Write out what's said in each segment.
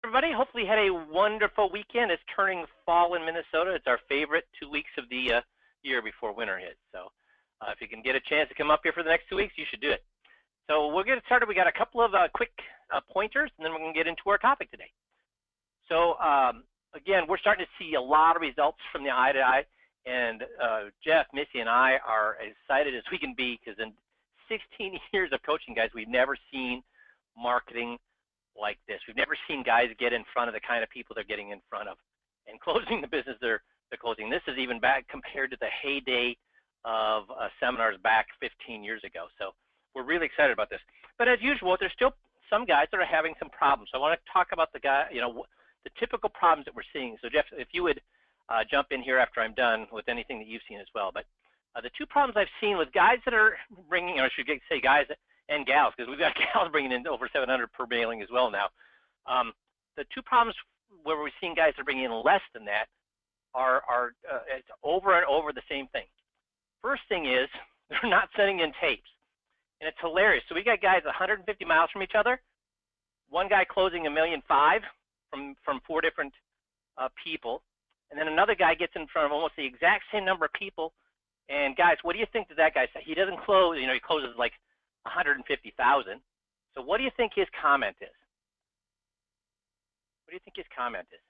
everybody. Hopefully you had a wonderful weekend. It's turning fall in Minnesota. It's our favorite 2 weeks of the year before winter hits. So if you can get a chance to come up here for the next 2 weeks, you should do it. So we'll get started. We got a couple of quick pointers, and then we're going to get into our topic today. So again, we're starting to see a lot of results from the eye-to-eye, and Jeff, Missy, and I are as excited as we can be because in 16 years of coaching, guys, we've never seen marketing like this. We've never seen guys get in front of the kind of people they're getting in front of and closing the business they're closing. This is even back compared to the heyday of seminars back 15 years ago. So we're really excited about this. But as usual, there's still some guys that are having some problems. So I want to talk about the the typical problems that we're seeing. So Jeff, if you would jump in here after I'm done with anything that you've seen as well. But the two problems I've seen with guys that are bringing, or I should say guys and gals, because we've got gals bringing in over 700 per mailing as well now. The two problems where we're seeing guys that are bringing in less than that are it's over and over the same thing. First thing is they're not sending in tapes, and it's hilarious. So we got guys 150 miles from each other. One guy closing $1.5 million from 4 different people, and then another guy gets in front of almost the exact same number of people. And guys, what do you think that guy said? He doesn't close. He closes like 150,000. So what do you think his comment is? What do you think his comment is?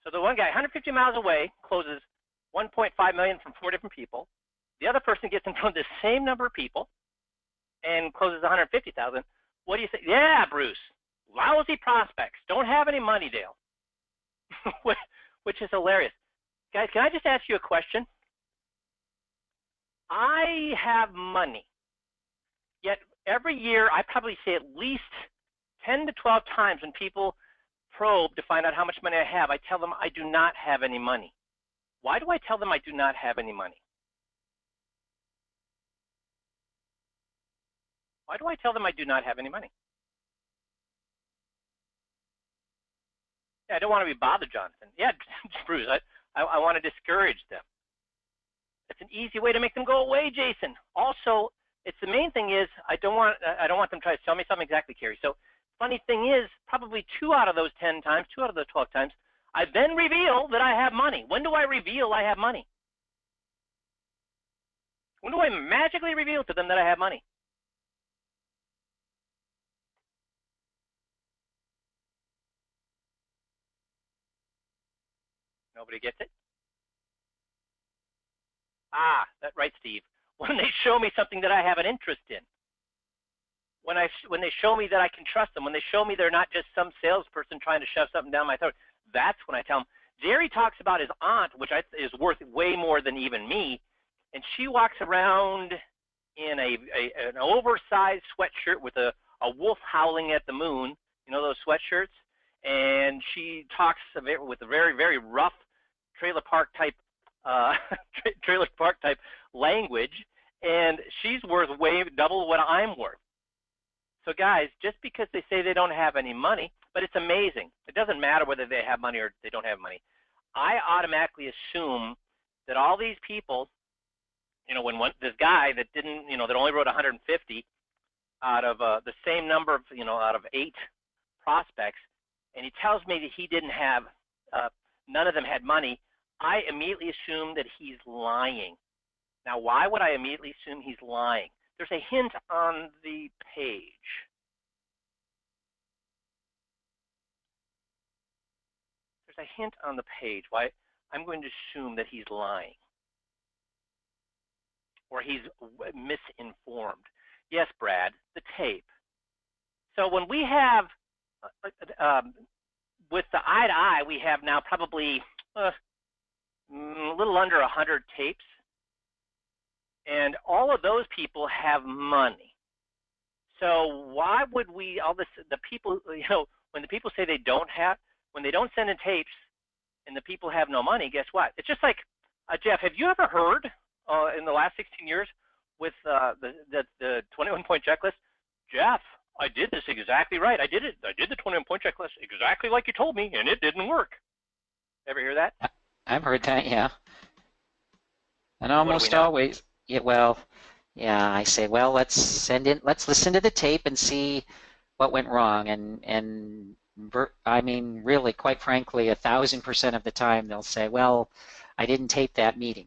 So the one guy 150 miles away closes 1.5 million from 4 different people. The other person gets in front of the same number of people and closes 150,000. What do you think? Yeah, Bruce, lousy prospects, don't have any money, Dale. Which is hilarious. Guys, can I just ask you a question? I have money, yet every year I probably say at least 10 to 12 times when people probe to find out how much money I have, I tell them I do not have any money. Why do I tell them I do not have any money? Why do I tell them I do not have any money? Yeah, I don't want to be bothered, Jonathan. Yeah, Bruce, I want to discourage them. It's an easy way to make them go away, Jason. Also, it's the main thing is I don't want them to try to sell me something exactly, Carrie. So funny thing is probably 2 out of those 10 times, 2 out of those 12 times, I then reveal that I have money. When do I reveal I have money? When do I magically reveal to them that I have money? Nobody gets it? Ah, that's right, Steve. When they show me something that I have an interest in. When they show me that I can trust them. When they show me they're not just some salesperson trying to shove something down my throat. That's when I tell them. Jerry talks about his aunt, which is worth way more than even me, and she walks around in an oversized sweatshirt with a wolf howling at the moon. You know those sweatshirts? And she talks with a very, very rough trailer park type language, and she's worth way double what I'm worth. So guys, just because they say they don't have any money, but it's amazing. It doesn't matter whether they have money or they don't have money. I automatically assume that all these people, this guy that didn't, that only wrote 150 out of the same number of, out of 8 prospects, and he tells me that he didn't have, none of them had money, I immediately assume that he's lying. Now, why would I immediately assume he's lying? There's a hint on the page. There's a hint on the page why I'm going to assume that he's lying or he's misinformed. Yes, Brad, the tape. So when we have, with the eye-to-eye, we have now probably a little under 100 tapes. And all of those people have money. So why would we, the people, when the people say they don't have, when they don't send in tapes and the people have no money, guess what? It's just like, Jeff, have you ever heard in the last 16 years with the 21-point checklist? Jeff, I did this exactly right. I did it. I did the 21-point checklist exactly like you told me, and it didn't work. Ever hear that? I've heard that, yeah. And almost always. Yeah, well, yeah, I say, well, let's listen to the tape and see what went wrong, and I mean, really, quite frankly, 1,000% of the time they'll say, well, I didn't tape that meeting.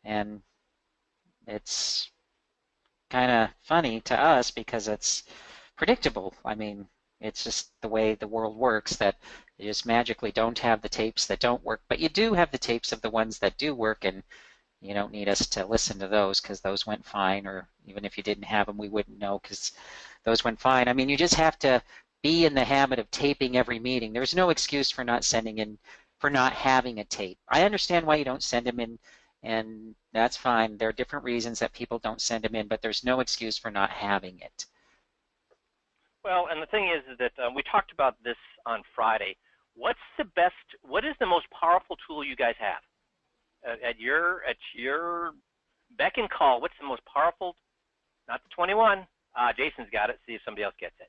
And it's kind of funny to us because it's predictable. I mean, it's just the way the world works, that you just magically don't have the tapes that don't work, but you do have the tapes of the ones that do work, and you don't need us to listen to those because those went fine, or even if you didn't have them, we wouldn't know because those went fine. I mean, you just have to be in the habit of taping every meeting. There's no excuse for not sending in, for not having a tape. I understand why you don't send them in, and that's fine. There are different reasons that people don't send them in, but there's no excuse for not having it. Well, and the thing is that we talked about this on Friday. What is the most powerful tool you guys have? At your beck and call, what's the most powerful? Not the 21. Jason's got it. See if somebody else gets it.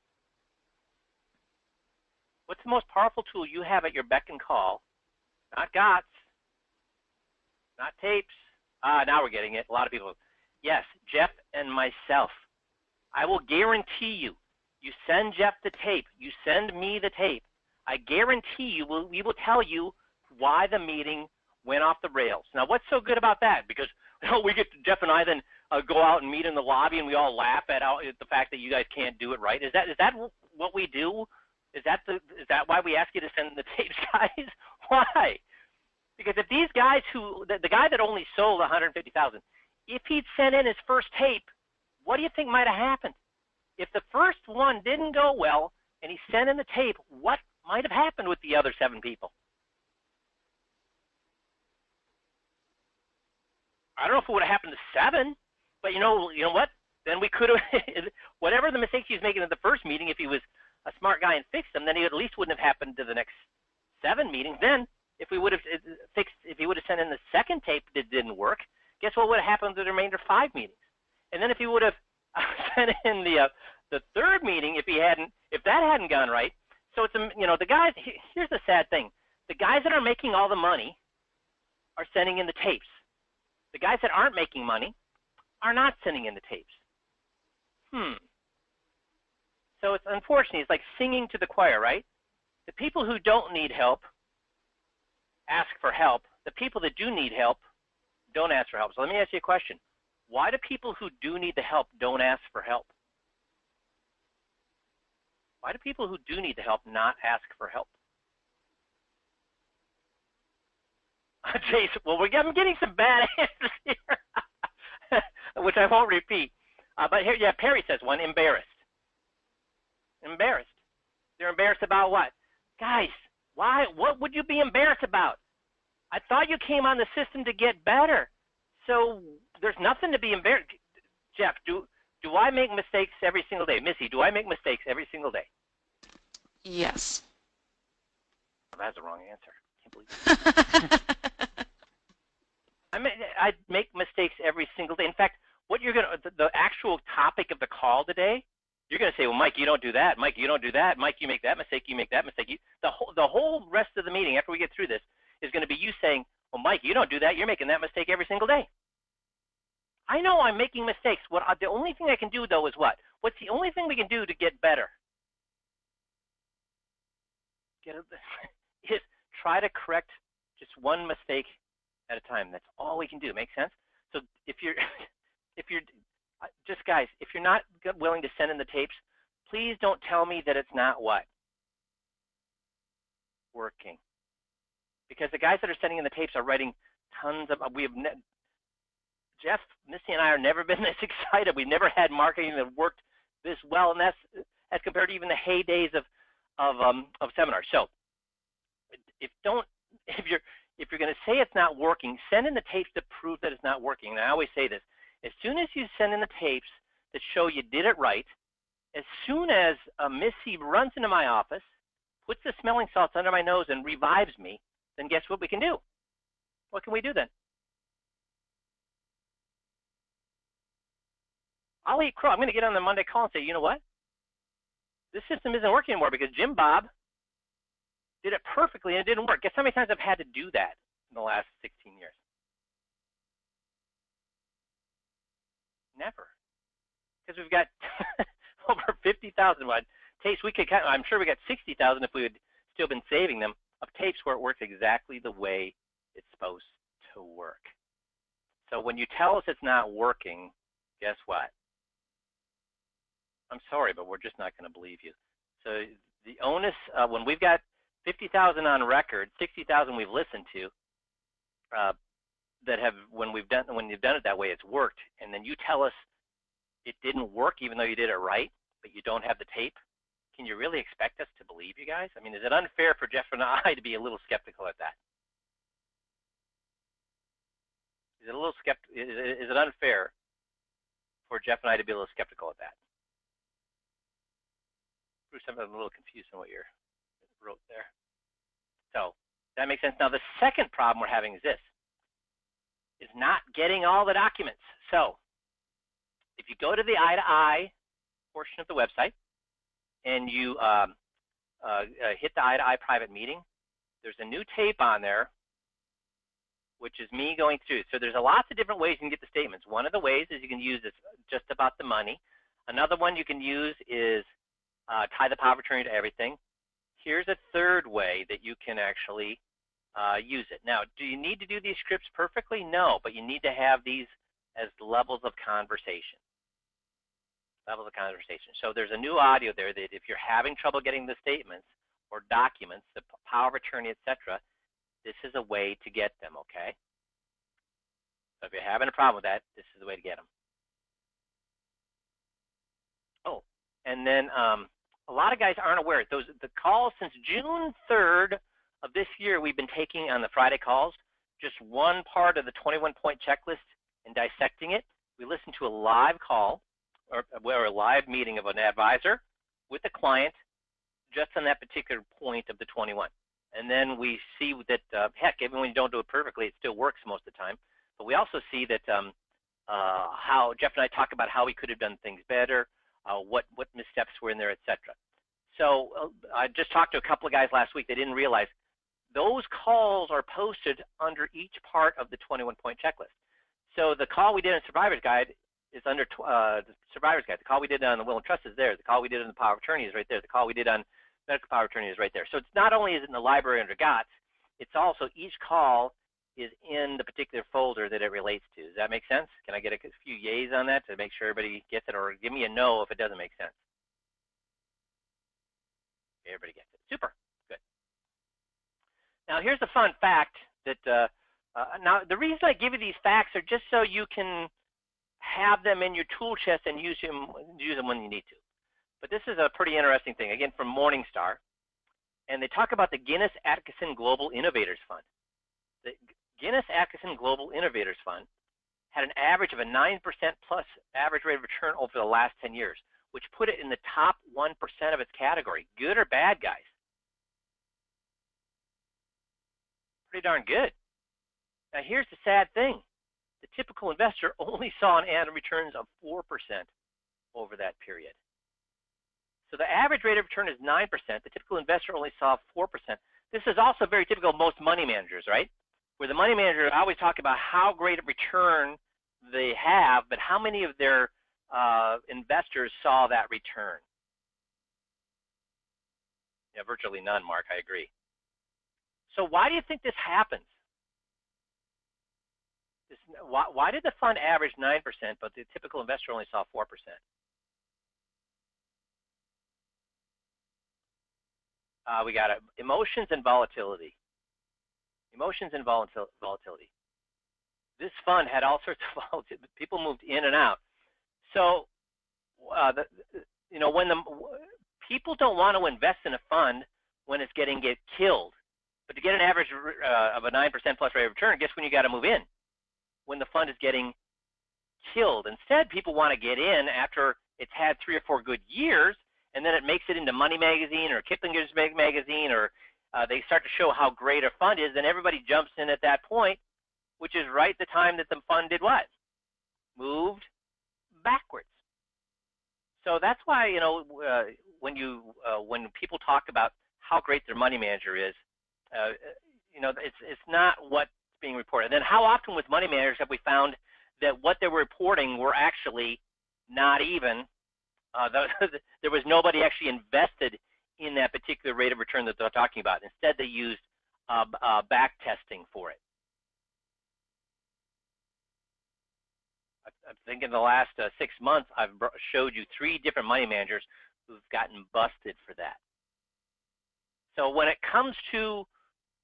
What's the most powerful tool you have at your beck and call? Not GOTS, not tapes. Now we're getting it. A lot of people. Yes, Jeff and myself. I will guarantee you. You send Jeff the tape. You send me the tape. I guarantee you we will tell you why the meeting went off the rails. Now, what's so good about that? Because we get Jeff and I then go out and meet in the lobby, and we all laugh at the fact that you guys can't do it right. Is that what we do? Is that why we ask you to send the tapes, guys? Why? Because if these guys the guy that only sold 150,000, if he'd sent in his first tape, what do you think might have happened? If the first one didn't go well and he sent in the tape, what might have happened with the other 7 people? I don't know if it would have happened to 7, but you know what? Then we could have, whatever the mistakes he was making at the first meeting, if he was a smart guy and fixed them, then he at least wouldn't have happened to the next 7 meetings. Then if we would have if he would have sent in the second tape that didn't work, guess what would have happened to the remainder 5 meetings? And then if he would have sent in the third meeting, if that hadn't gone right, so it's the guys. Here's the sad thing: the guys that are making all the money are sending in the tapes. The guys that aren't making money are not sending in the tapes. So it's unfortunate. It's like singing to the choir, right? The people who don't need help ask for help. The people that do need help don't ask for help. So let me ask you a question. Why do people who do need the help don't ask for help? Why do people who do need the help not ask for help? Jason, well, I'm getting some bad answers here, which I won't repeat. But here, yeah, Perry says one, embarrassed. Embarrassed. They're embarrassed about what? Guys, why? What would you be embarrassed about? I thought you came on the system to get better. So there's nothing to be embarrassed. Jeff, do I make mistakes every single day? Missy, do I make mistakes every single day? Yes. Well, that's the wrong answer. Can't believe it. I make mistakes every single day. In fact, the actual topic of the call today, you're going to say, well, Mike, you don't do that. Mike, you don't do that. Mike, you make that mistake. You make that mistake. The whole rest of the meeting, after we get through this, is going to be you saying, well, Mike, you don't do that. You're making that mistake every single day. I know I'm making mistakes. The only thing I can do, though, is what? What's the only thing we can do to get better? Is try to correct just one mistake at a time. That's all we can do. Make sense? So if you're just guys, if you're not willing to send in the tapes, please don't tell me that it's not what? Working. Because the guys that are sending in the tapes are writing tons of, Jeff, Missy, and I have never been this excited. We've never had marketing that worked this well, and that's as compared to even the heydays of seminars. So if you're going to say it's not working, send in the tapes to prove that it's not working. And I always say this: as soon as you send in the tapes that show you did it right, as soon as Missy runs into my office, puts the smelling salts under my nose, and revives me, then guess what we can do? What can we do then? I'll eat crow. I'm going to get on the Monday call and say, you know what? This system isn't working anymore because Jim Bob did it perfectly and it didn't work. Guess how many times I've had to do that in the last 16 years? Never. Because we've got over 50,000 tapes. We could, I'm sure we got 60,000 if we had still been saving them, of tapes where it works exactly the way it's supposed to work. So when you tell us it's not working, guess what? I'm sorry, but we're just not going to believe you. So the onus, when we've got 50,000 on record, 60,000 we've listened to, that have, when you've done it that way, it's worked, and then you tell us it didn't work even though you did it right, but you don't have the tape, can you really expect us to believe you guys? I mean, is it unfair for Jeff and I to be a little skeptical at that? Is it unfair for Jeff and I to be a little skeptical at that? Bruce, I'm a little confused on what you wrote there. So that makes sense. Now the second problem we're having is this, is not getting all the documents. So if you go to the I2I portion of the website and you hit the I2I private meeting, there's a new tape on there, which is me going through. So there's lots of different ways you can get the statements. One of the ways is you can use this just about the money. Another one you can use is tie the power of attorney to everything. Here's a third way that you can actually use it. Now, do you need to do these scripts perfectly? No, but you need to have these as levels of conversation. Levels of conversation. So there's a new audio there that if you're having trouble getting the statements or documents, the power of attorney, etc., this is a way to get them, okay? So if you're having a problem with that, this is the way to get them. Oh, and then a lot of guys aren't aware. The calls since June 3rd of this year, we've been taking on the Friday calls, just one part of the 21-point checklist and dissecting it. We listen to a live call or a live meeting of an advisor with the client just on that particular point of the 21. And then we see that, heck, even when you don't do it perfectly, it still works most of the time. But we also see that how Jeff and I talk about how we could have done things better, what missteps were in there, etc. So I just talked to a couple of guys last week. They didn't realize those calls are posted under each part of the 21-point checklist. So the call we did in Survivor's Guide is under the Survivor's Guide. The call we did on the Will and Trust is there. The call we did on the Power of Attorney is right there. The call we did on Medical Power of Attorney is right there. So it's not only is it in the library under GOTS, it's also each call is in the particular folder that it relates to. Does that make sense? Can I get a few yays on that to make sure everybody gets it, or give me a no if it doesn't make sense? Okay, everybody gets it. Super. Good. Now here's a fun fact that now the reason I give you these facts are just so you can have them in your tool chest and use them when you need to. But this is a pretty interesting thing, again, from Morningstar. And they talk about the Guinness Atkinson Global Innovators Fund. The Guinness Atkinson Global Innovators Fund had an average of a 9% plus average rate of return over the last 10 years, which put it in the top 1% of its category. Good or bad, guys? Pretty darn good. Now, here's the sad thing. The typical investor only saw an annual returns of 4% over that period. So the average rate of return is 9%. The typical investor only saw 4%. This is also very typical of most money managers, right? Where the money manager always talk about how great a return they have, but how many of their investors saw that return? Yeah, virtually none, Mark, I agree. So why do you think this happens? Why did the fund average 9%, but the typical investor only saw 4%? We got emotions and volatility. Emotions and volatility. This fund had all sorts of volatility. People moved in and out. So, when people don't want to invest in a fund when it's get killed, but to get an average of a 9% plus rate of return, guess when you got to move in? When the fund is getting killed. Instead, people want to get in after it's had 3 or 4 good years, and then it makes it into Money Magazine or Kiplinger's Magazine, or they start to show how great a fund is, and everybody jumps in at that point, which is right the time that the fund did what? Moved backwards. So that's why, when people talk about how great their money manager is, it's not what's being reported. And then how often with money managers have we found that what they were reporting were actually not even There was nobody actually invested in that particular rate of return that they're talking about. Instead, they used back testing for it. I think in the last 6 months, I've showed you 3 different money managers who've gotten busted for that. So when it comes to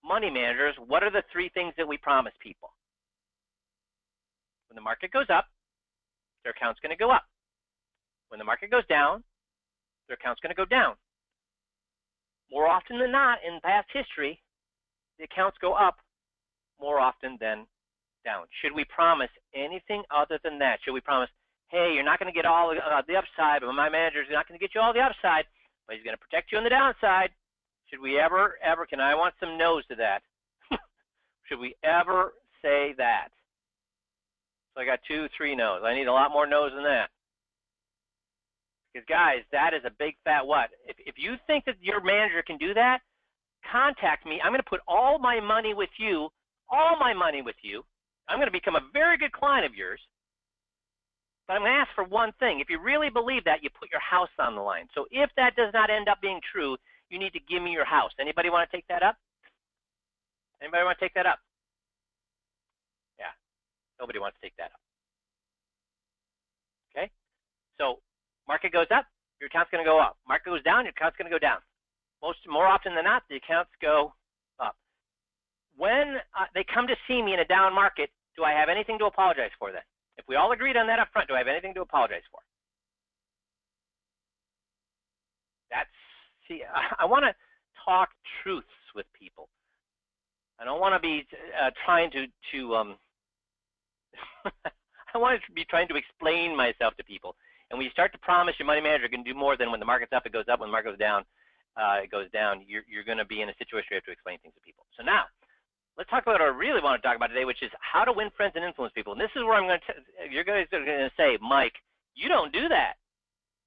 money managers, what are the 3 things that we promise people? When the market goes up, their account's going to go up. When the market goes down, their account's going to go down. More often than not, in past history, the accounts go up more often than down. Should we promise anything other than that? Should we promise, hey, you're not going to get all the upside, but my manager's not going to get you all the upside, but he's going to protect you on the downside? Should we ever, can I want some no's to that? Should we ever say that? So I got 2, 3 no's. I need a lot more no's than that. Because guys, that is a big fat what? If you think that your manager can do that, contact me. I'm going to put all my money with you, I'm going to become a very good client of yours. But I'm going to ask for one thing. If you really believe that, you put your house on the line. So if that does not end up being true, you need to give me your house. Anybody want to take that up? Anybody want to take that up? Yeah, nobody wants to take that up. Okay, so market goes up, your account's going to go up. Market goes down, your account's going to go down. More often than not, the accounts go up. When they come to see me in a down market, do I have anything to apologize for then? If we all agreed on that up front, do I have anything to apologize for? See, I want to talk truths with people. I don't want to be trying to I want to be trying to explain myself to people. And when you start to promise your money manager can do more than when the market's up, it goes up. When the market goes down, it goes down. You're going to be in a situation where you have to explain things to people. So now, let's talk about what I really want to talk about today, which is how to win friends and influence people. And this is where I'm going to, you guys are going to say, Mike, you don't do that.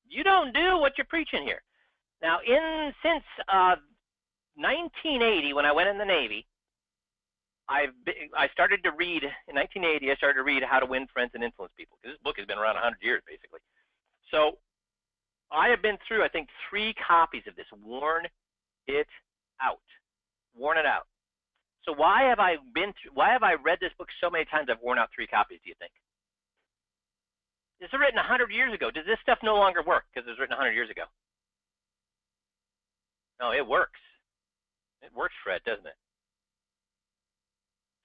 You don't do what you're preaching here. Now, since 1980, when I went in the Navy, I started to read, in 1980, I started to read How to Win Friends and Influence People. This book has been around 100 years, basically. So I have been through, I think, 3 copies of this, worn it out. Worn it out. So why have I read this book so many times I've worn out 3 copies, do you think? This was written 100 years ago. Does this stuff no longer work because it was written 100 years ago? No, it works. It works, Fred, doesn't it?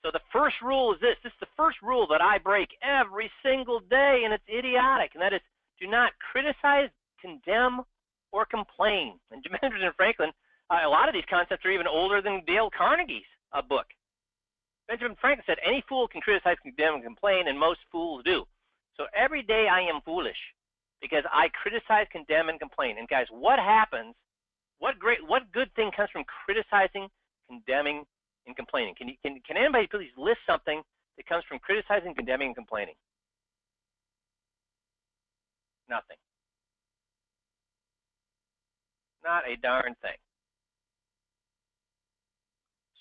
So the first rule is this. This is the first rule that I break every single day, and it's idiotic, and that is do not criticize, condemn, or complain. And Benjamin Franklin, a lot of these concepts are even older than Dale Carnegie's book. Benjamin Franklin said, any fool can criticize, condemn, and complain, and most fools do. So every day I am foolish because I criticize, condemn, and complain. And guys, what happens? What good thing comes from criticizing, condemning, and complaining? Can anybody please list something that comes from criticizing, condemning, and complaining? Nothing. Not a darn thing.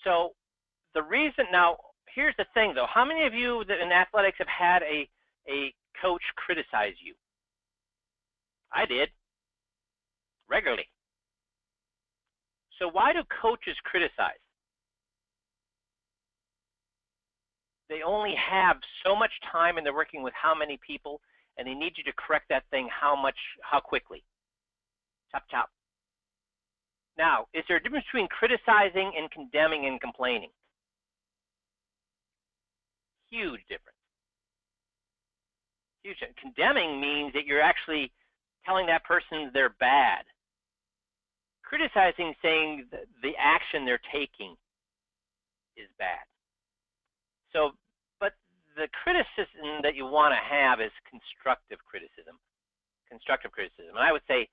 So the reason, now here's the thing though, how many of you that in athletics have had a coach criticize you? I did, regularly. So why do coaches criticize? They only have so much time and they're working with how many people, and they need you to correct that thing how quickly. Chop, chop. Now, is there a difference between criticizing and condemning and complaining? Huge difference. Huge. Condemning means that you're actually telling that person they're bad. Criticizing, saying the action they're taking is bad. So, but the criticism that you want to have is constructive criticism. Constructive criticism. And I would say,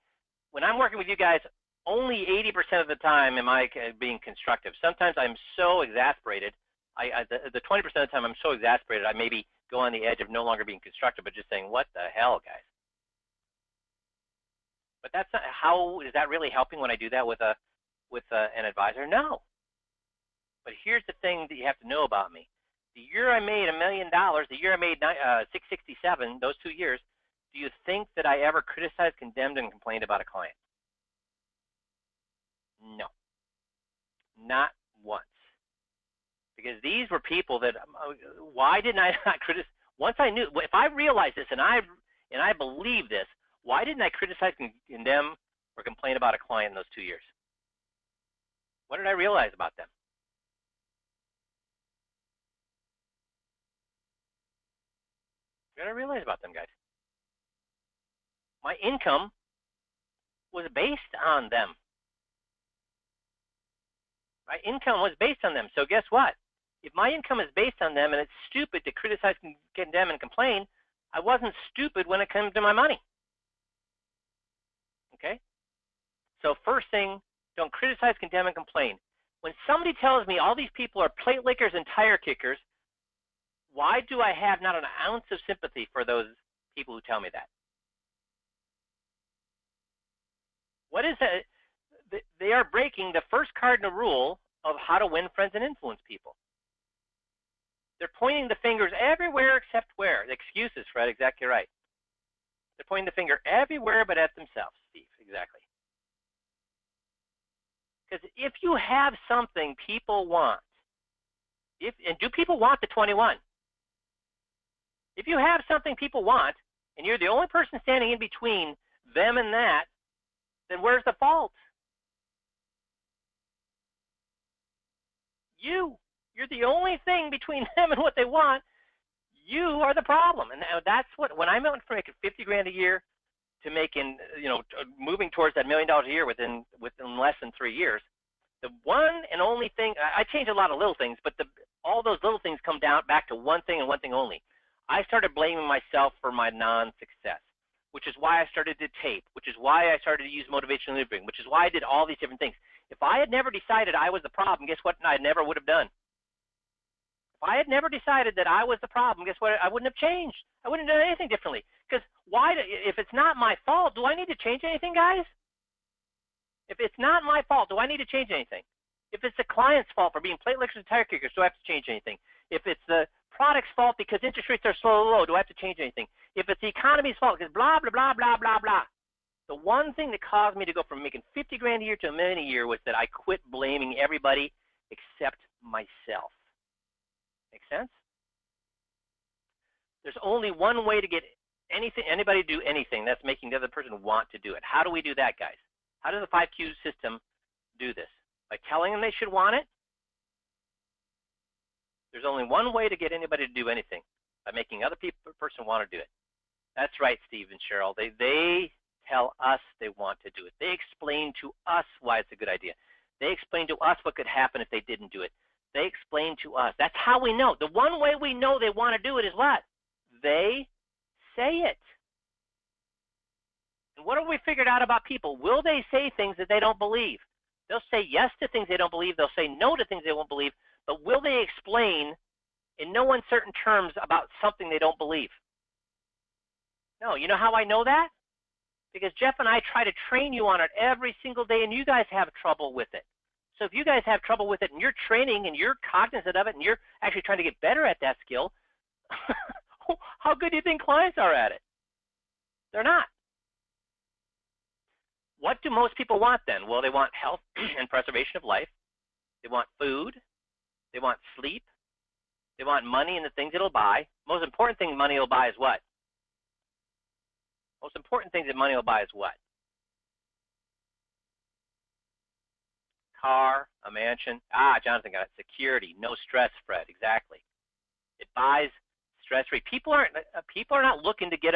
when I'm working with you guys, only 80% of the time am I being constructive. Sometimes I'm so exasperated. The 20% of the time I'm so exasperated, I maybe go on the edge of no longer being constructive, but just saying, what the hell, guys? But that's not, how is that really helping when I do that with an advisor? No. But here's the thing that you have to know about me. The year I made $1 million, the year I made 667, those 2 years, do you think that I ever criticized, condemned, and complained about a client? No, not once. Because these were people that, why didn't I not criticize? Once I knew, if I realized this and I believe this, why didn't I criticize, condemn, or complain about a client in those 2 years? What did I realize about them? What did I realize about them, guys? My income was based on them. My income was based on them. So guess what? If my income is based on them and it's stupid to criticize, condemn, and complain, I wasn't stupid when it comes to my money. Okay? So first thing, don't criticize, condemn, and complain. When somebody tells me all these people are plate lickers and tire kickers, why do I have not an ounce of sympathy for those people who tell me that? What is that? They are breaking the first cardinal rule of how to win friends and influence people. They're pointing the fingers everywhere except where? The excuses, Fred, exactly right. They're pointing the finger everywhere but at themselves, Steve, exactly. Because if you have something people want, and do people want the 21? If you have something people want, and you're the only person standing in between them and that, then where's the fault? You're the only thing between them and what they want. You are the problem. And that's what, when I went from making 50 grand a year to making, moving towards that $1 million a year within less than 3 years, the one and only thing, I changed a lot of little things, but all those little things come down back to one thing and one thing only. I started blaming myself for my non-success, which is why I started to tape, which is why I started to use motivational living, which is why I did all these different things. If I had never decided I was the problem, guess what? I never would have done. If I had never decided that I was the problem, guess what? I wouldn't have changed. I wouldn't have done anything differently. Because if it's not my fault, do I need to change anything, guys? If it's not my fault, do I need to change anything? If it's the client's fault for being plate lickers and tire kickers, do I have to change anything? If it's the product's fault because interest rates are so low, do I have to change anything? If it's the economy's fault because blah, blah, blah, blah, blah, blah. The one thing that caused me to go from making 50 grand a year to $1 million a year was that I quit blaming everybody except myself. Make sense? There's only one way to get anybody to do anything. That's making the other person want to do it. How do we do that, guys? How does the 5Q system do this? By telling them they should want it? There's only one way to get anybody to do anything, by making other person want to do it. That's right, Steve and Cheryl. They tell us they want to do it. They explain to us why it's a good idea. They explain to us what could happen if they didn't do it. They explain to us. That's how we know. The one way we know they want to do it is what? They say it. And what have we figured out about people? Will they say things that they don't believe? They'll say yes to things they don't believe. They'll say no to things they won't believe. But will they explain in no uncertain terms about something they don't believe? No. You know how I know that? Because Jeff and I try to train you on it every single day, and you guys have trouble with it. So if you guys have trouble with it and you're training and you're cognizant of it and you're actually trying to get better at that skill, how good do you think clients are at it? They're not. What do most people want then? Well, they want health and preservation of life. They want food. They want sleep. They want money and the things it'll buy. Most important thing money will buy is what? Most important thing that money will buy is what? Car, a mansion. Jonathan got it. Security, no stress, Fred. Exactly. It buys stress-free. People are not looking to get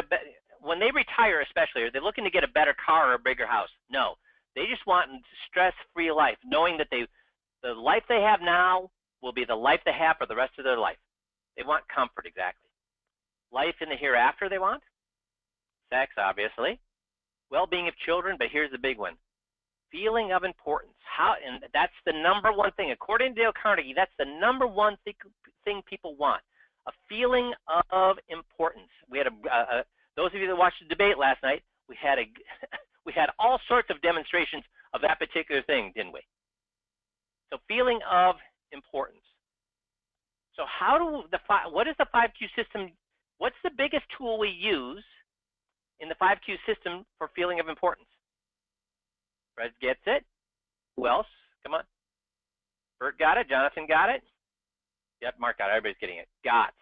when they retire, especially, are they looking to get a better car or a bigger house? No. They just want a stress-free life, knowing that the life they have now will be the life they have for the rest of their life. They want comfort, exactly. Life in the hereafter they want? Sex, obviously. Well-being of children, but here's the big one. Feeling of importance. And that's the number one thing. According to Dale Carnegie, that's the number one thing people want. A feeling of importance. We had those of you that watched the debate last night, we had all sorts of demonstrations of that particular thing, didn't we? So feeling of importance. So what is the 5Q system? What's the biggest tool we use in the 5Q system for feeling of importance? Fred gets it. Who else? Come on. Bert got it. Jonathan got it. Yep, Mark got it. Everybody's getting it. GOTS.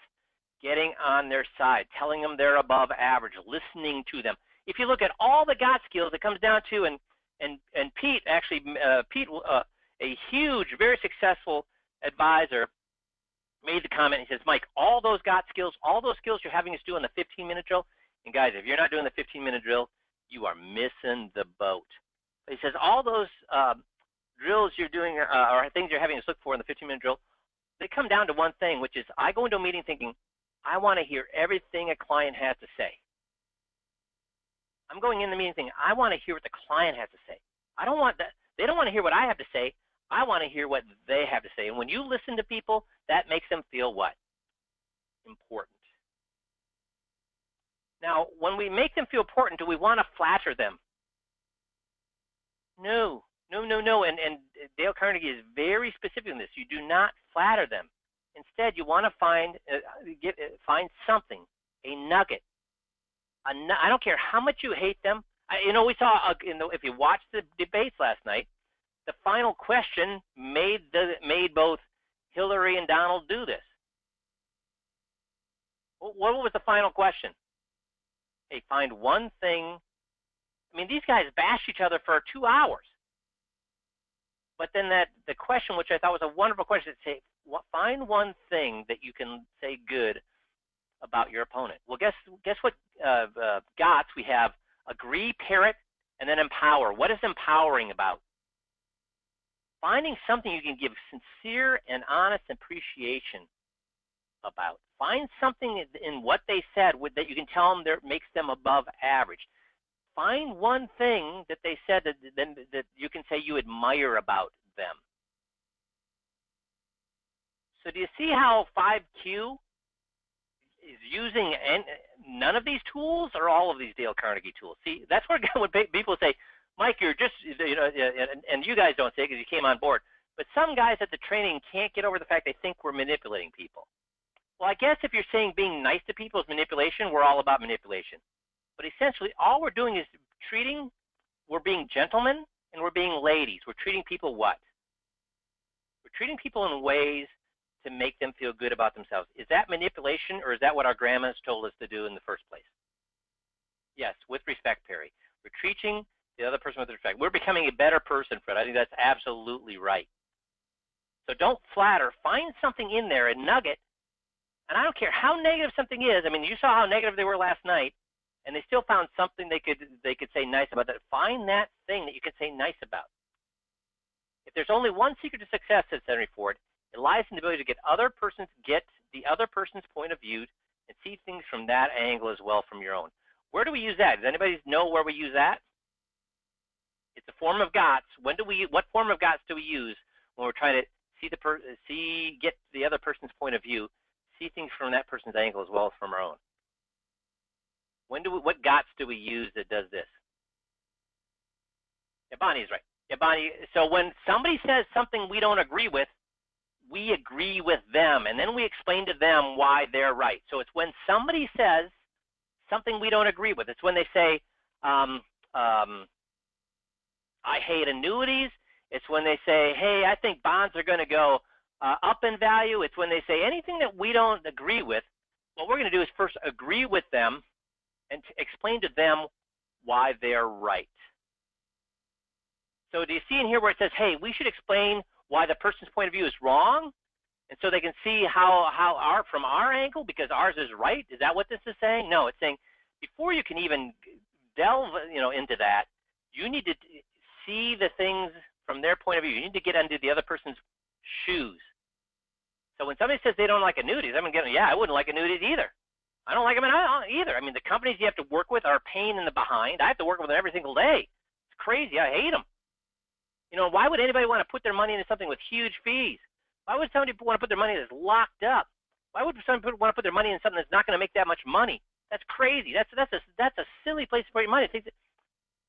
Getting on their side, telling them they're above average, listening to them. If you look at all the GOT skills, it comes down to, and Pete, actually, a huge, very successful advisor, made the comment. He says, Mike, all those GOT skills, all those skills you're having us do on the 15-minute drill, and guys, if you're not doing the 15-minute drill, you are missing the boat. He says all those drills you're doing or things you're having us look for in the 15-minute drill, they come down to one thing, which is I go into a meeting thinking, I want to hear everything a client has to say. I'm going in the meeting thinking, I want to hear what the client has to say. I don't want that. They don't want to hear what I have to say. I want to hear what they have to say. And when you listen to people, that makes them feel what? Important. Now, when we make them feel important, do we want to flatter them? No. And Dale Carnegie is very specific in this. You do not flatter them. Instead, you want to find something, a nugget. I don't care how much you hate them. We saw if you watched the debates last night, the final question made both Hillary and Donald do this. What was the final question? Hey, find one thing. I mean, these guys bashed each other for 2 hours. But then the question, which I thought was a wonderful question, say, find one thing that you can say good about your opponent. Well, guess what? GOTS, we have agree, parrot, and then empower. What is empowering about? Finding something you can give sincere and honest appreciation about. Find something in what they said that you can tell them that makes them above average. Find one thing that they said that you can say you admire about them. So do you see how 5Q is using none of these tools or all of these Dale Carnegie tools? See, that's where when people say, Mike, you're just, and you guys don't say it because you came on board, but some guys at the training can't get over the fact they think we're manipulating people. Well, I guess if you're saying being nice to people is manipulation, we're all about manipulation. But essentially, all we're doing is we're being gentlemen and we're being ladies. We're treating people what? We're treating people in ways to make them feel good about themselves. Is that manipulation, or is that what our grandmas told us to do in the first place? Yes, with respect, Perry. We're treating the other person with respect. We're becoming a better person, Fred. I think that's absolutely right. So don't flatter. Find something in there, a nugget. And I don't care how negative something is. I mean, you saw how negative they were last night, and they still found something they could say nice about that. Find that thing that you can say nice about. If there's only one secret to success, says Henry Ford, it lies in the ability to get the other person's point of view and see things from that angle as well from your own. Where do we use that? Does anybody know where we use that? It's a form of GOTS. What form of GOTS do we use when we're trying to get the other person's point of view, see things from that person's angle as well as from our own? What GOTS do we use that does this? Yeah, Bonnie's right. Yeah, Bonnie. So when somebody says something we don't agree with, we agree with them, and then we explain to them why they're right. So it's when somebody says something we don't agree with. It's when they say, I hate annuities. It's when they say, hey, I think bonds are going to go up in value. It's when they say anything that we don't agree with. What we're going to do is first agree with them and explain to them why they're right. So do you see in here where it says, hey, we should explain why the person's point of view is wrong, and so they can see from our angle, because ours is right? Is that what this is saying? No, it's saying before you can even delve into that, you need to see the things from their point of view. You need to get into the other person's shoes. So when somebody says they don't like annuities, I wouldn't like annuities either. I don't like them either. I mean, the companies you have to work with are a pain in the behind. I have to work with them every single day. It's crazy. I hate them. Why would anybody want to put their money into something with huge fees? Why would somebody want to put their money that's locked up? Why would somebody want to put their money in something that's not going to make that much money? That's crazy. That's a silly place to put your money.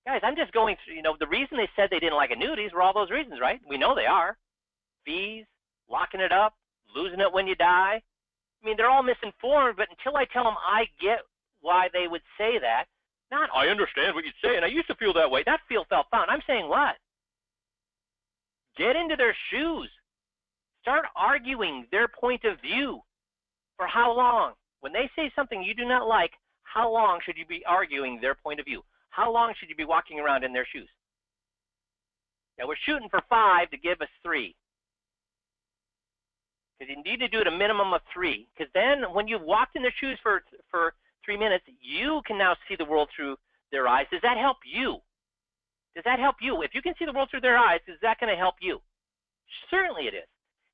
Guys, I'm just going through, the reason they said they didn't like annuities were all those reasons, right? We know they are. Fees, locking it up, losing it when you die. I mean, they're all misinformed, but until I tell them I get why they would say that, Not, I understand what you'd say, and I used to feel that way. That feel felt found. I'm saying what? Get into their shoes. Start arguing their point of view. For how long? When they say something you do not like, how long should you be arguing their point of view? How long should you be walking around in their shoes? Now, we're shooting for 5 to give us 3. Because you need to do it a minimum of 3. Because then when you've walked in their shoes for 3 minutes, you can now see the world through their eyes. Does that help you? Does that help you? If you can see the world through their eyes, is that going to help you? Certainly it is.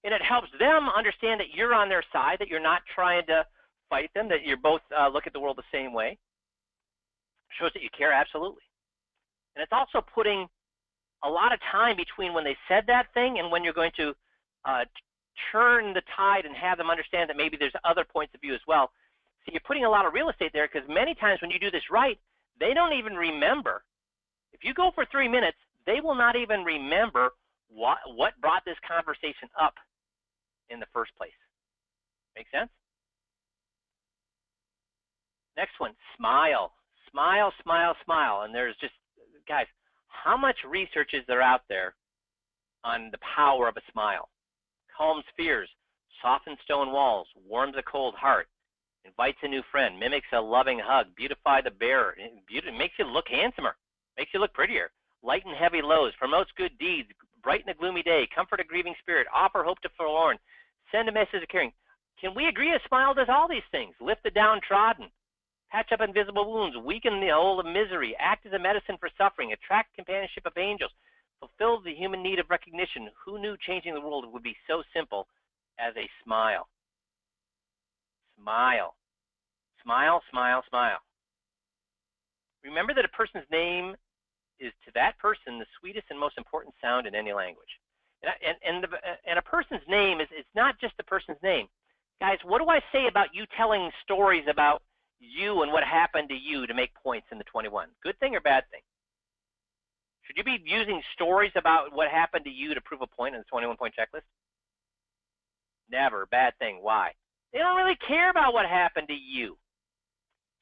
And it helps them understand that you're on their side, that you're not trying to fight them, that you're both look at the world the same way. Shows that you care, absolutely. And it's also putting a lot of time between when they said that thing and when you're going to turn the tide and have them understand that maybe there's other points of view as well. So you're putting a lot of real estate there, because many times when you do this right, they don't even remember. If you go for 3 minutes, they will not even remember what brought this conversation up in the first place. Make sense? Next one, smile. Smile, smile, smile. And there's just, guys, how much research is there out there on the power of a smile? Calms fears, softens stone walls, warms a cold heart, invites a new friend, mimics a loving hug, beautify the bearer, makes you look handsomer, makes you look prettier, lighten heavy loads, promotes good deeds, brighten a gloomy day, comfort a grieving spirit, offer hope to forlorn, send a message of caring. Can we agree a smile does all these things? Lift the downtrodden, patch up invisible wounds, weaken the hole of misery, act as a medicine for suffering, attract companionship of angels, fulfill the human need of recognition. Who knew changing the world would be so simple as a smile? Smile. Smile, smile, smile. Remember that a person's name is to that person the sweetest and most important sound in any language. And a person's name is, it's not just the person's name. Guys, what do I say about you telling stories about you and what happened to you to make points in the 21? Good thing or bad thing? Should you be using stories about what happened to you to prove a point in the 21-point checklist? Never. Bad thing. Why? They don't really care about what happened to you.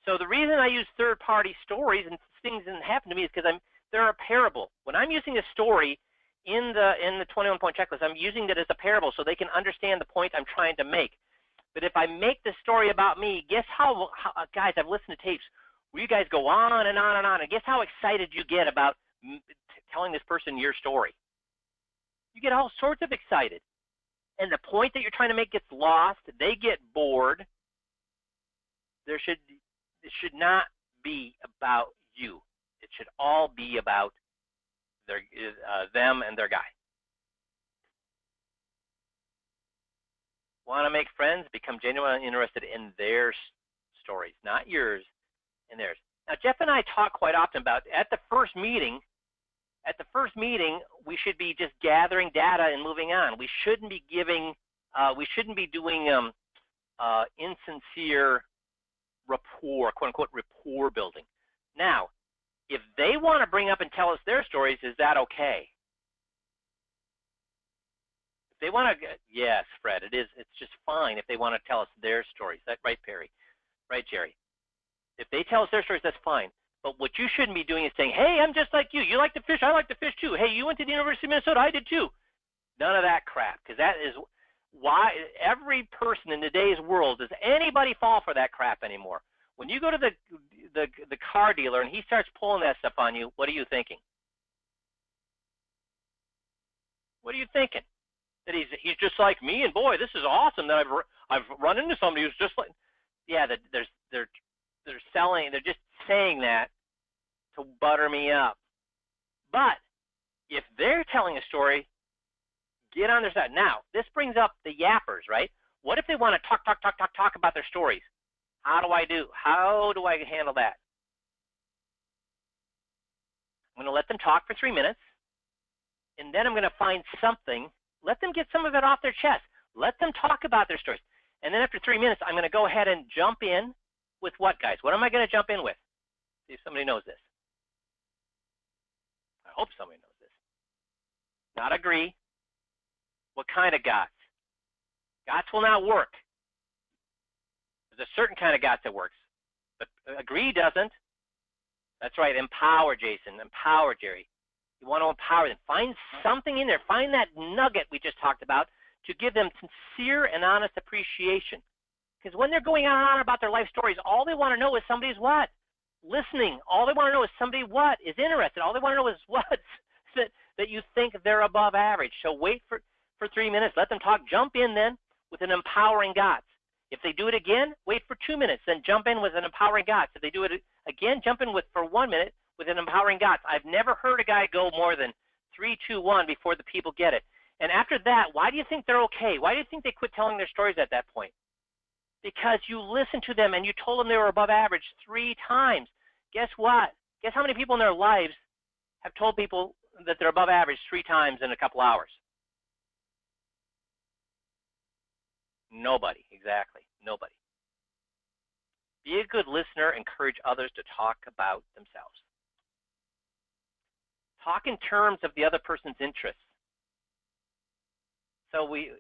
So the reason I use third-party stories and things that happen to me is because they're a parable. When I'm using a story in the 21-point checklist, I'm using it as a parable so they can understand the point I'm trying to make. But if I make the story about me, guess how guys, I've listened to tapes where you guys go on and on and on, and guess how excited you get about telling this person your story? You get all sorts of excited. And the point that you're trying to make gets lost. They get bored. It should not be about you. It should all be about them and their guy. Want to make friends? Become genuinely interested in their stories, not yours, and theirs. Now, Jeff and I talk quite often about at the first meeting, we should be just gathering data and moving on. We shouldn't be giving, we shouldn't be doing insincere rapport, quote unquote, rapport building. Now, if they want to bring up and tell us their stories, is that okay? If they want to, yes, Fred, it is. It's just fine if they want to tell us their stories. That's right, Perry. Right, Jerry. If they tell us their stories, that's fine. But what you shouldn't be doing is saying, hey, I'm just like you. You like to fish, I like to fish too. Hey, you went to the University of Minnesota, I did too. None of that crap, because that is why every person in today's world, does anybody fall for that crap anymore? When you go to the car dealer and he starts pulling that stuff on you, what are you thinking? What are you thinking? That he's just like me, and boy, this is awesome that I've run into somebody who's just like, yeah, that they're just saying that to butter me up. But if they're telling a story, get on their side. Now, this brings up the yappers, right? What if they want to talk about their stories? How do I handle that? I'm going to let them talk for 3 minutes, and then I'm going to find something. Let them get some of it off their chest. Let them talk about their stories. And then after 3 minutes, I'm going to go ahead and jump in with what, guys? What am I going to jump in with? See if somebody knows this. I hope somebody knows this. Not agree. What kind of gots? Gots will not work. There's a certain kind of gots that works, but agree doesn't. That's right. Empower, Jason. Empower, Jerry. You want to empower them. Find something in there. Find that nugget we just talked about to give them sincere and honest appreciation. Because when they're going on and on about their life stories, all they want to know is somebody's what? Listening. All they want to know is somebody what? Is interested. All they want to know is what? that you think they're above average. So wait for 3 minutes. Let them talk. Jump in then with an empowering GOTS. If they do it again, wait for 2 minutes. Then jump in with an empowering GOTS. If they do it again, jump in for 1 minute with an empowering GOTS. I've never heard a guy go more than 3, 2, 1 before the people get it. And after that, why do you think they're okay? Why do you think they quit telling their stories at that point? Because you listened to them and you told them they were above average 3 times. Guess what? Guess how many people in their lives have told people that they're above average 3 times in a couple hours? Nobody. Exactly. Nobody. Be a good listener. Encourage others to talk about themselves. Talk in terms of the other person's interests. So we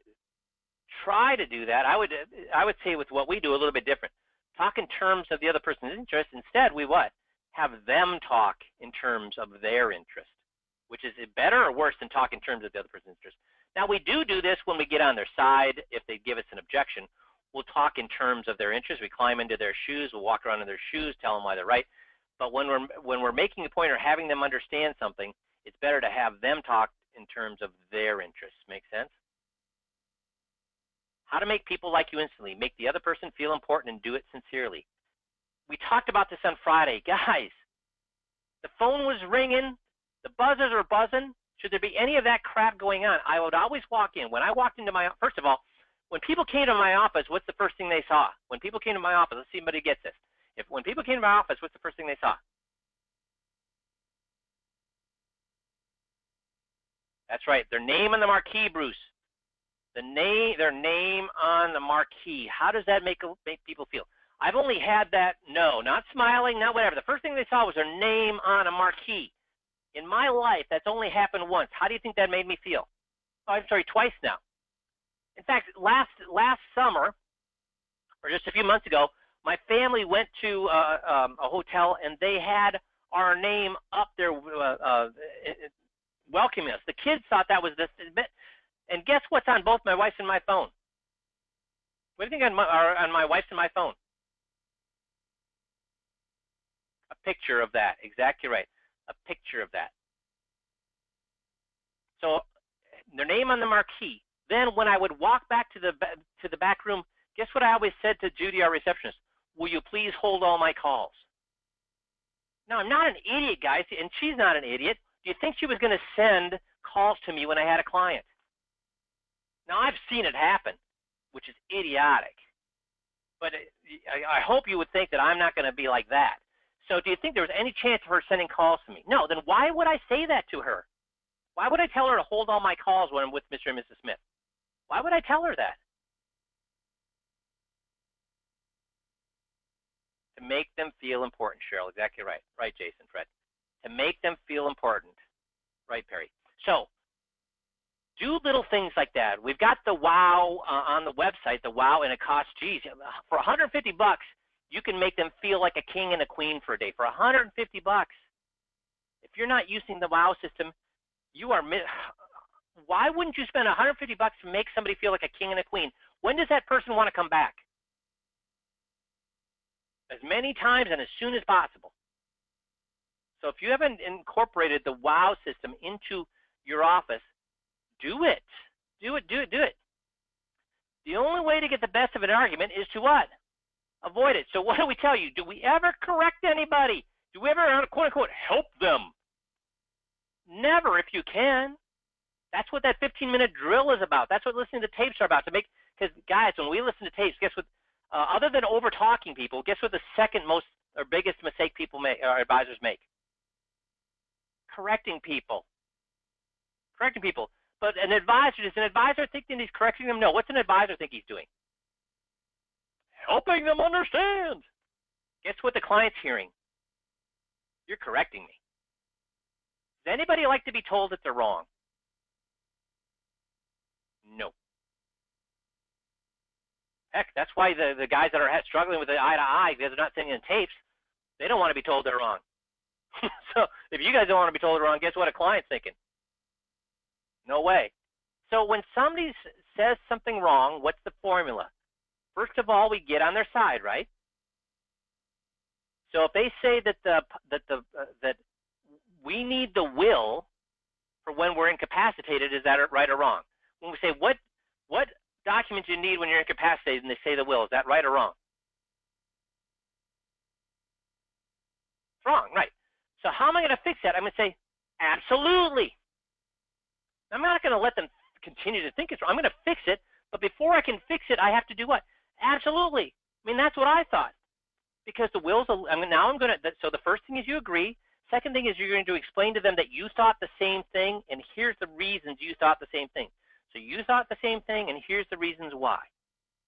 try to do that. I would say with what we do a little bit different. Talk in terms of the other person's interest. Instead, we what? Have them talk in terms of their interest, which is better or worse than talk in terms of the other person's interest. Now, we do this when we get on their side. If they give us an objection, we'll talk in terms of their interest. We climb into their shoes. We'll walk around in their shoes, tell them why they're right. But when we're making a point or having them understand something, it's better to have them talk in terms of their interests. Make sense? How to make people like you instantly. Make the other person feel important and do it sincerely. We talked about this on Friday. Guys, the phone was ringing. The buzzers are buzzing. Should there be any of that crap going on, I would always walk in. When I walked into my, first of all, when people came to my office, what's the first thing they saw? When people came to my office, let's see if anybody gets this. When people came to my office, what's the first thing they saw? That's right. Their name on the marquee, Bruce. Their name on the marquee. How does that make people feel? I've only had that, no, not smiling, not whatever. The first thing they saw was their name on a marquee. In my life, that's only happened once. How do you think that made me feel? Oh, I'm sorry, twice now. In fact, last summer, or just a few months ago, my family went to a hotel and they had our name up there welcoming us. The kids thought that was this. And guess what's on both my wife's and my phone? What do you think on my wife's and my phone? A picture of that. Exactly right. A picture of that. So their name on the marquee. Then when I would walk back to the back room, guess what I always said to Judy, our receptionist? Will you please hold all my calls? Now, I'm not an idiot, guys, and she's not an idiot. Do you think she was going to send calls to me when I had a client? Now, I've seen it happen, which is idiotic. But I hope you would think that I'm not going to be like that. So do you think there was any chance of her sending calls to me? No, then why would I say that to her? Why would I tell her to hold all my calls when I'm with Mr. and Mrs. Smith? Why would I tell her that? To make them feel important, Cheryl. Exactly right. Right, Jason, Fred. To make them feel important. Right, Perry. So do little things like that. We've got the WOW on the website, the WOW, and it costs, geez, for $150, you can make them feel like a king and a queen for a day. For $150, if you're not using the WOW system, you are. Why wouldn't you spend $150 to make somebody feel like a king and a queen? When does that person want to come back? As many times and as soon as possible. So if you haven't incorporated the WOW system into your office, do it. Do it, do it, do it. The only way to get the best of an argument is to what? Avoid it. So what do we tell you? Do we ever correct anybody? Do we ever, quote unquote, help them? Never, if you can. That's what that 15-minute drill is about. That's what listening to tapes are about. Because guys, when we listen to tapes, guess what? Other than over-talking people, guess what the second most or biggest mistake people make, or advisors make? Correcting people. Correcting people. But an advisor, does an advisor think that he's correcting them? No. What's an advisor think he's doing? Helping them understand. Guess what the client's hearing? You're correcting me. Does anybody like to be told that they're wrong? No. Heck, that's why the guys that are struggling with the eye-to-eye, because they're not sending in tapes, they don't want to be told they're wrong. So if you guys don't want to be told wrong, guess what a client's thinking? No way. So when somebody says something wrong, what's the formula? First of all, we get on their side, right? So if they say that we need the will for when we're incapacitated, is that right or wrong? When we say what documents you need when you're incapacitated, and they say the will, is that right or wrong? It's wrong, right? So how am I going to fix that? I'm going to say absolutely. I'm not going to let them continue to think it's wrong. I'm going to fix it, but before I can fix it, I have to do what? Absolutely. I mean, that's what I thought. Because the will's, so the first thing is you agree. Second thing is you're going to explain to them that you thought the same thing, and here's the reasons you thought the same thing. So you thought the same thing, and here's the reasons why.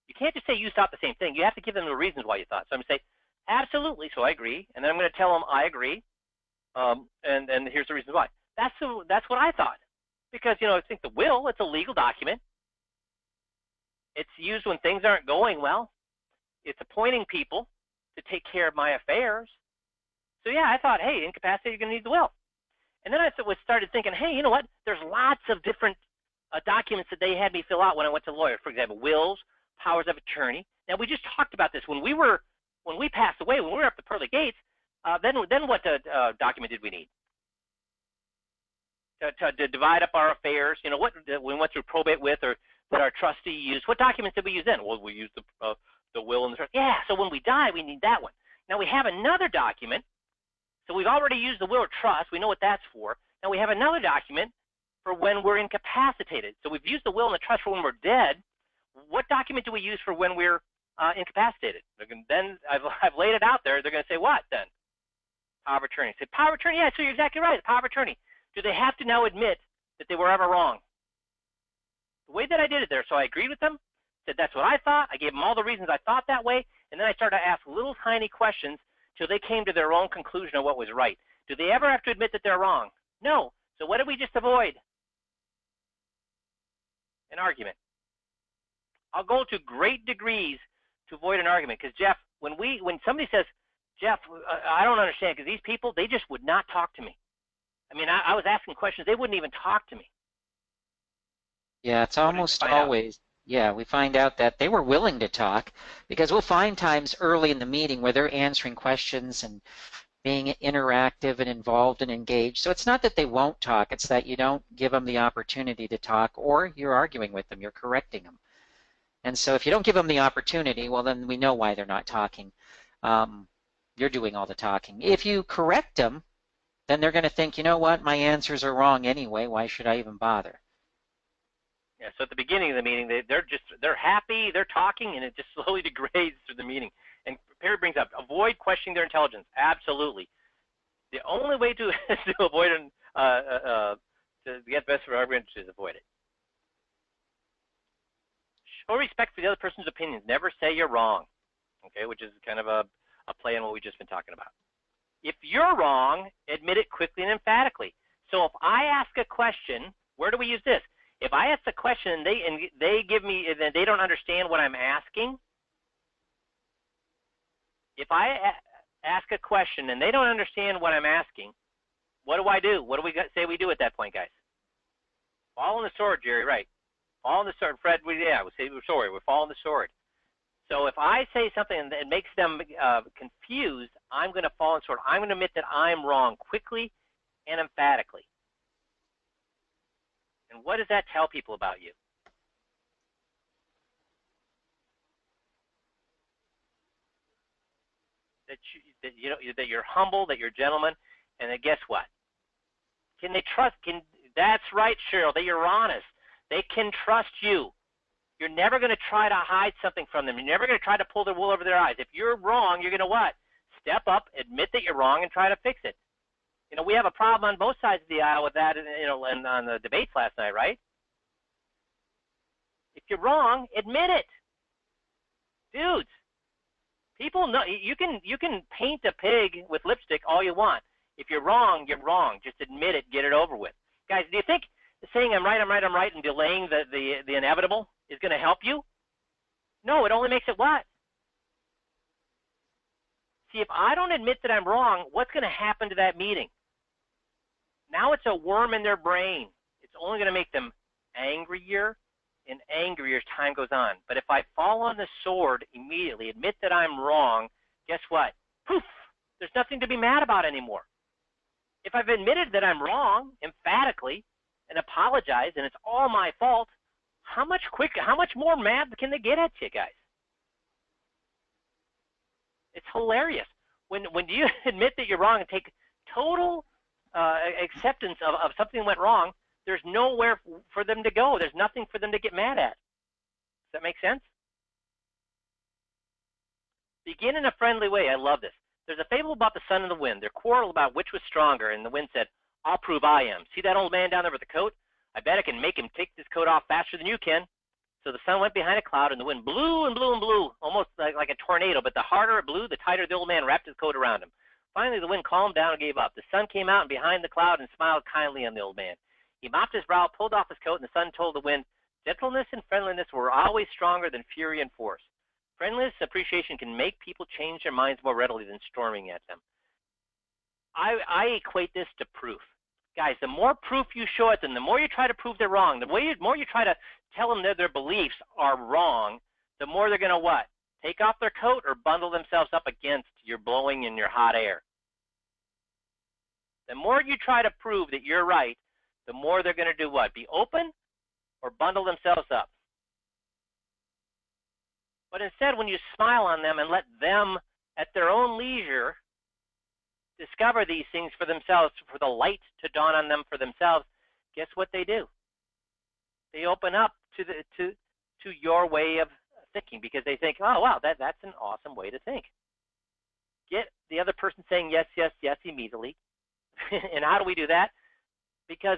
You can't just say you thought the same thing. You have to give them the reasons why you thought. So I'm going to say, absolutely, so I agree. And then I'm going to tell them I agree, and here's the reasons why. That's what I thought. Because, I think the will, it's a legal document. It's used when things aren't going well. It's appointing people to take care of my affairs. So yeah, I thought, hey, incapacitated, you're going to need the will. And then I started thinking, hey, you know what? There's lots of different documents that they had me fill out when I went to the lawyer. For example, wills, powers of attorney. Now we just talked about this when we passed away, when we were up the pearly gates. Then what document did we need to divide up our affairs? What we went through probate with, or that our trustee used. What documents did we use then? Well, we used the will and the trust. Yeah. So when we die, we need that one. Now we have another document. So we've already used the will or trust. We know what that's for. Now we have another document for when we're incapacitated. So we've used the will and the trust for when we're dead. What document do we use for when we're incapacitated? Then I've laid it out there. They're going to say what then? Power of attorney. Say power of attorney. Yeah, so you're exactly right. Power of attorney. Do they have to now admit that they were ever wrong? The way that I did it there, so I agreed with them, said that's what I thought. I gave them all the reasons I thought that way, and then I started to ask little tiny questions till they came to their own conclusion of what was right. Do they ever have to admit that they're wrong? No. So what did we just avoid? An argument. I'll go to great degrees to avoid an argument, because Jeff, when somebody says, Jeff, I don't understand, because these people, they just would not talk to me. I mean, I was asking questions, they wouldn't even talk to me. Yeah, it's almost always, yeah, we find out that they were willing to talk, because we'll find times early in the meeting where they're answering questions and being interactive and involved and engaged. So it's not that they won't talk, it's that you don't give them the opportunity to talk, or you're arguing with them, you're correcting them. And so if you don't give them the opportunity, well, then we know why they're not talking. You're doing all the talking. If you correct them, then they're going to think, you know what, my answers are wrong anyway, why should I even bother? Yeah, so at the beginning of the meeting, they're happy, they're talking, and it just slowly degrades through the meeting. And Perry brings up, avoid questioning their intelligence. Absolutely. The only way to avoid to get best for argument is avoid it. Show respect for the other person's opinions. Never say you're wrong, okay, which is kind of a play on what we've just been talking about. If you're wrong, admit it quickly and emphatically. So if I ask a question, where do we use this? If I ask a question and they give me, and they don't understand what I'm asking, if I ask a question and they don't understand what I'm asking, what do? What do we say we do at that point, guys? Fall on the sword, Jerry, right. Fall on the sword. Fred, we say we're sorry. We're following the sword. So if I say something that makes them confused, I'm going to fall on the sword. I'm going to admit that I'm wrong quickly and emphatically. And what does that tell people about you? That you're humble, that you're a gentleman, and then guess what? Can they trust? That's right, Cheryl. That you're honest. They can trust you. You're never going to try to hide something from them. You're never going to try to pull the wool over their eyes. If you're wrong, you're going to what? Step up, admit that you're wrong, and try to fix it. We have a problem on both sides of the aisle with that, and on the debates last night, right? If you're wrong, admit it. Dudes, people know you can paint a pig with lipstick all you want. If you're wrong, you're wrong. Just admit it, get it over with. Guys, do you think saying I'm right, and delaying the inevitable is going to help you? No, it only makes it what? See, if I don't admit that I'm wrong, what's going to happen to that meeting? Now it's a worm in their brain. It's only going to make them angrier and angrier as time goes on. But if I fall on the sword immediately, admit that I'm wrong, guess what? Poof! There's nothing to be mad about anymore. If I've admitted that I'm wrong emphatically and apologize and it's all my fault, how much more mad can they get at you guys? It's hilarious. When you admit that you're wrong and take total acceptance of something that went wrong, there's nowhere for them to go. There's nothing for them to get mad at. Does that make sense? Begin in a friendly way. I love this. There's a fable about the sun and the wind. They quarreled about which was stronger, and the wind said, I'll prove I am. See that old man down there with the coat? I bet I can make him take this coat off faster than you can. So the sun went behind a cloud, and the wind blew and blew and blew, almost like a tornado. But the harder it blew, the tighter the old man wrapped his coat around him. Finally, the wind calmed down and gave up. The sun came out and behind the cloud and smiled kindly on the old man. He mopped his brow, pulled off his coat, and the sun told the wind, gentleness and friendliness were always stronger than fury and force. Friendliness, appreciation can make people change their minds more readily than storming at them. I equate this to proof. Guys, the more proof you show it them, the more you try to prove they're wrong, the more you try to tell them that their beliefs are wrong, the more they're going to what? Take off their coat or bundle themselves up against your blowing and your hot air. The more you try to prove that you're right, the more they're going to do what? Be open or bundle themselves up. But instead, when you smile on them and let them, at their own leisure, discover these things for themselves, for the light to dawn on them for themselves, guess what they do? They open up to your way of thinking because they think, oh, wow, that's an awesome way to think. Get the other person saying yes, yes, yes immediately. And how do we do that? Because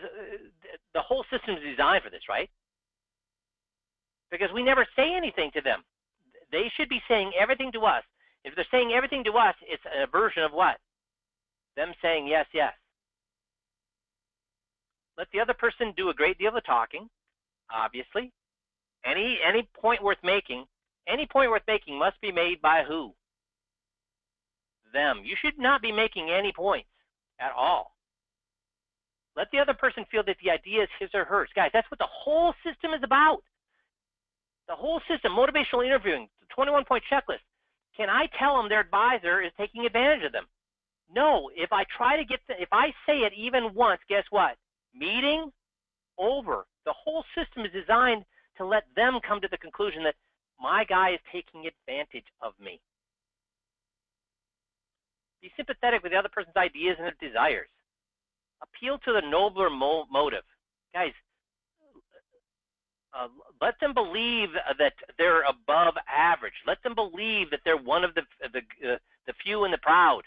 the whole system is designed for this, right? Because we never say anything to them. They should be saying everything to us. If they're saying everything to us, it's a version of what? Them saying yes, yes. Let the other person do a great deal of talking, obviously. Any point worth making must be made by who? Them. You should not be making any points at all. Let the other person feel that the idea is his or hers. Guys, that's what the whole system is about. The whole system, motivational interviewing, the 21-point checklist. Can I tell them their advisor is taking advantage of them? No. If I say it even once, guess what? Meeting over. The whole system is designed to let them come to the conclusion that my guy is taking advantage of me. Be sympathetic with the other person's ideas and their desires. Appeal to the nobler motive. Guys, let them believe that they're above average. Let them believe that they're one of the few and the proud.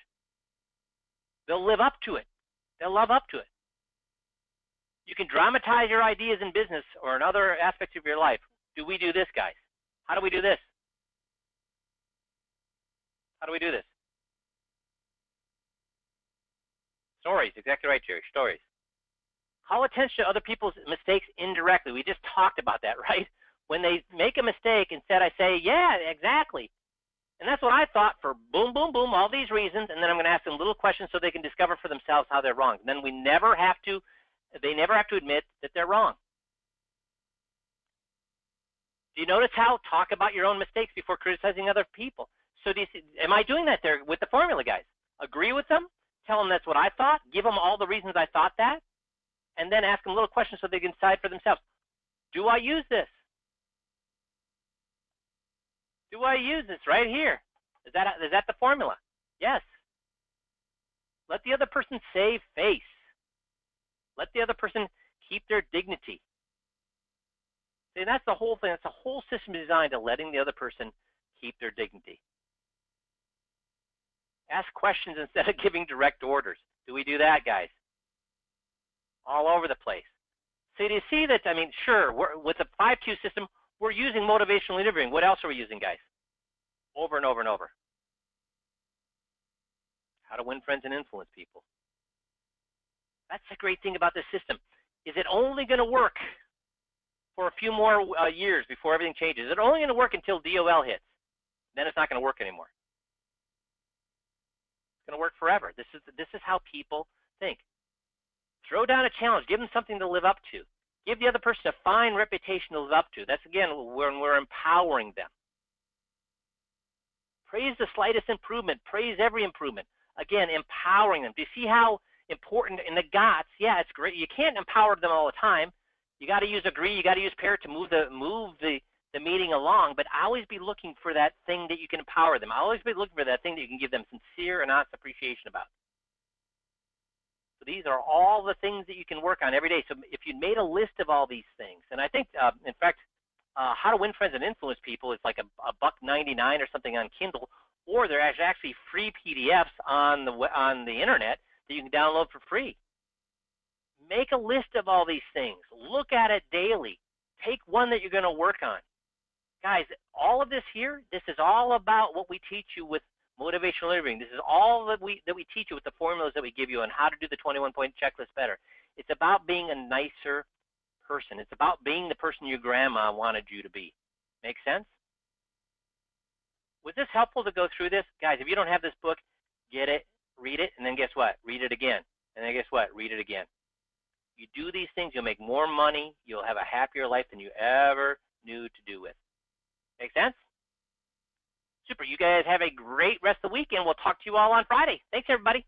They'll live up to it. They'll love up to it. You can dramatize your ideas in business or in other aspects of your life. Do we do this, guys? How do we do this? How do we do this? Stories. Exactly right, Jerry. Stories. Call attention to other people's mistakes indirectly. We just talked about that, right? When they make a mistake, instead I say, yeah, exactly. And that's what I thought for boom, boom, boom, all these reasons, and then I'm going to ask them little questions so they can discover for themselves how they're wrong. And then they never have to admit that they're wrong. Do you notice how talk about your own mistakes before criticizing other people? So am I doing that there with the formula, guys? Agree with them, tell them that's what I thought, give them all the reasons I thought that, and then ask them little questions so they can decide for themselves. Do I use this? Do I use this right here? Is that the formula? Yes. Let the other person save face. Let the other person keep their dignity. See, that's the whole thing. That's the whole system designed to letting the other person keep their dignity. Ask questions instead of giving direct orders. Do we do that, guys? All over the place. So do you see that? I mean, sure, with the 5Q system, we're using motivational interviewing. What else are we using, guys? Over and over and over. How to win friends and influence people. That's the great thing about this system. Is it only going to work for a few more years before everything changes? Is it only going to work until DOL hits? Then it's not going to work anymore. going to work forever. This is how people think. Throw down a challenge. Give them something to live up to. Give the other person a fine reputation to live up to. That's, again, when we're empowering them. Praise the slightest improvement. Praise every improvement. Again, empowering them. Do you see how important in the GOTS? Yeah, it's great. You can't empower them all the time. You got to use agree. You got to use pair to move the meeting along. But always be looking for that thing that you can empower them. Always be looking for that thing that you can give them sincere and honest appreciation about. So these are all the things that you can work on every day. So if you made a list of all these things, and I think, in fact, How to Win Friends and Influence People is like $1.99 or something on Kindle, or there's actually free PDFs on the internet that you can download for free. Make a list of all these things. Look at it daily. Take one that you're going to work on. Guys, all of this here, this is all about what we teach you with motivational interviewing. This is all that we teach you with the formulas that we give you on how to do the 21-point checklist better. It's about being a nicer person. It's about being the person your grandma wanted you to be. Make sense? Was this helpful to go through this? Guys, if you don't have this book, get it, read it, and then guess what? Read it again. And then guess what? Read it again. You do these things, you'll make more money, you'll have a happier life than you ever knew to do with. Make sense? Super. You guys have a great rest of the weekend. We'll talk to you all on Friday. Thanks, everybody.